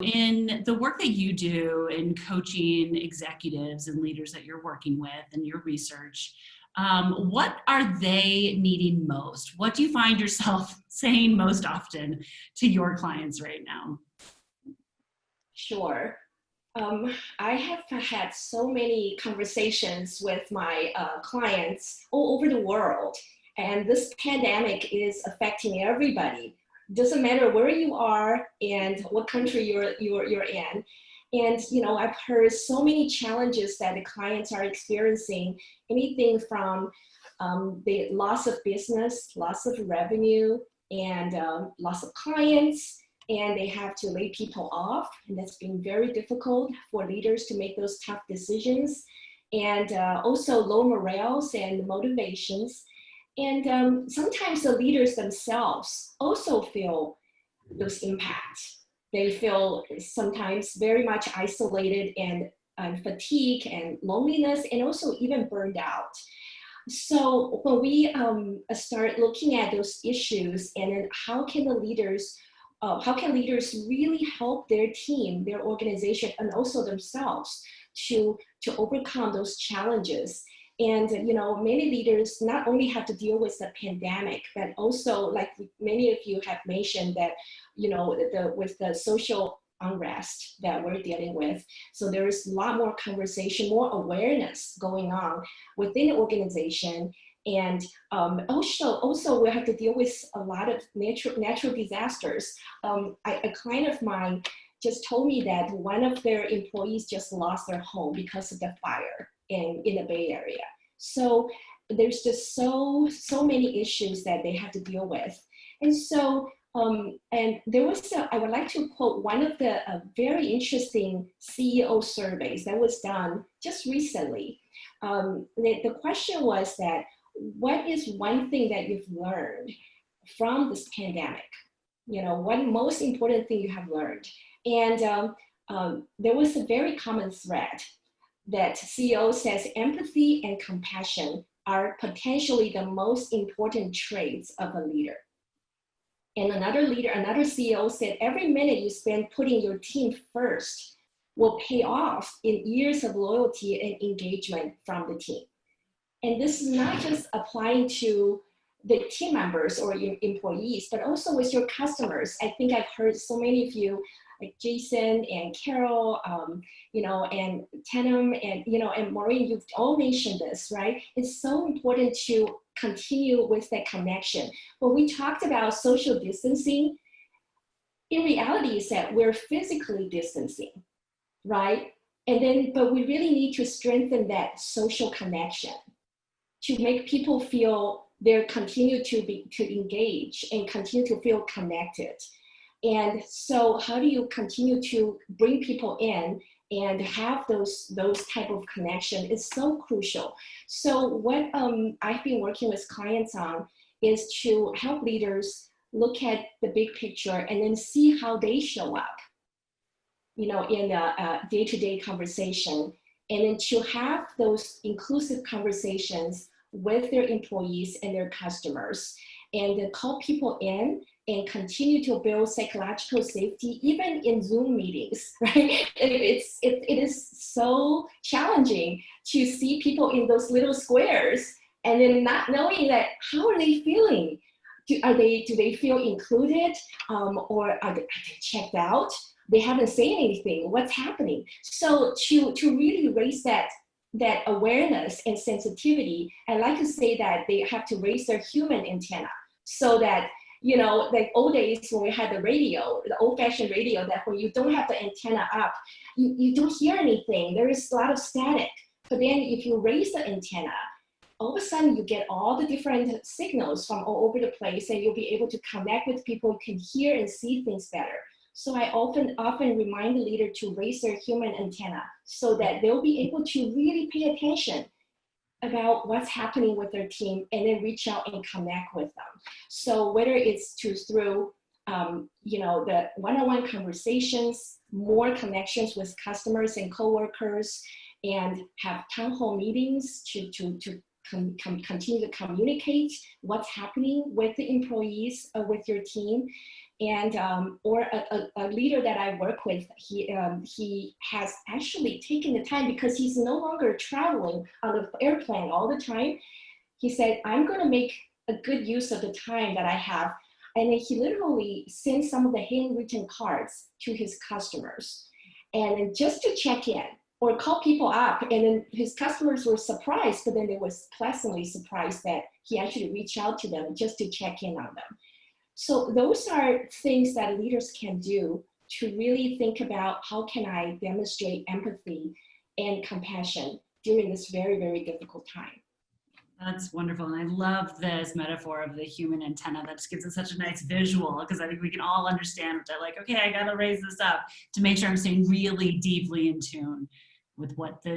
In the work that you do in coaching executives and leaders that you're working with and your research, what are they needing most? What do you find yourself saying most often to your clients right now? Sure. I have had so many conversations with my clients all over the world, and this pandemic is affecting everybody. Doesn't matter where you are and what country you're in. And I've heard so many challenges that the clients are experiencing. Anything from the loss of business, loss of revenue, and loss of clients, and they have to lay people off, and that's been very difficult for leaders to make those tough decisions, and also low morales and motivations. And sometimes the leaders themselves also feel those impacts. They feel sometimes very much isolated and fatigue and loneliness, and also even burned out. So when we start looking at those issues, and then how can leaders really help their team, their organization, and also themselves to overcome those challenges? And many leaders not only have to deal with the pandemic, but also, like many of you have mentioned, that with the social unrest that we're dealing with. So there is a lot more conversation, more awareness going on within the organization. And also we have to deal with a lot of natural disasters. A client of mine just told me that one of their employees just lost their home because of the fire in the Bay Area. So there's just so many issues that they have to deal with. And so and there was I would like to quote one of the very interesting CEO surveys that was done just recently. The question was that, what is one thing that you've learned from this pandemic? What most important thing you have learned? And there was a very common thread that CEO says empathy and compassion are potentially the most important traits of a leader. And another CEO said, every minute you spend putting your team first will pay off in years of loyalty and engagement from the team. And this is not just applying to the team members or your employees, but also with your customers. I think I've heard so many of you, like Jason and Carol, and Tanem, and Maureen, you've all mentioned this, right? It's so important to continue with that connection. When we talked about social distancing, in reality is that we're physically distancing, right? But we really need to strengthen that social connection to make people feel they continue to engage and continue to feel connected. And so how do you continue to bring people in and have those type of connection is so crucial. So what I've been working with clients on is to help leaders look at the big picture and then see how they show up, in a day-to-day conversation, and then to have those inclusive conversations with their employees and their customers, and then call people in and continue to build psychological safety, even in Zoom meetings, right? It is so challenging to see people in those little squares and then not knowing that, how are they feeling? Do they feel included, or are they checked out? They haven't said anything, what's happening? So to really raise that awareness and sensitivity, I like to say that they have to raise their human antenna, so that, like old days when we had the radio, the old-fashioned radio, that when you don't have the antenna up, you don't hear anything. There is a lot of static. But then if you raise the antenna, all of a sudden you get all the different signals from all over the place, and you'll be able to connect with people who can hear and see things better. So I often remind the leader to raise their human antenna, so that they'll be able to really pay attention about what's happening with their team, and then reach out and connect with them. So whether it's through the one-on-one conversations, more connections with customers and coworkers, and have town hall meetings to continue to communicate what's happening with the employees, with your team. And or a leader that I work with, he has actually taken the time, because he's no longer traveling on the airplane all the time. He said, I'm going to make a good use of the time that I have. And then he literally sent some of the handwritten cards to his customers, and just to check in or call people up. And then his customers were surprised, but then they were pleasantly surprised that he actually reached out to them just to check in on them. So those are things that leaders can do to really think about, how can I demonstrate empathy and compassion during this very, very difficult time. That's wonderful. And I love this metaphor of the human antenna. That just gives us such a nice visual, because I think we can all understand that, like, okay, I got to raise this up to make sure I'm staying really deeply in tune with what the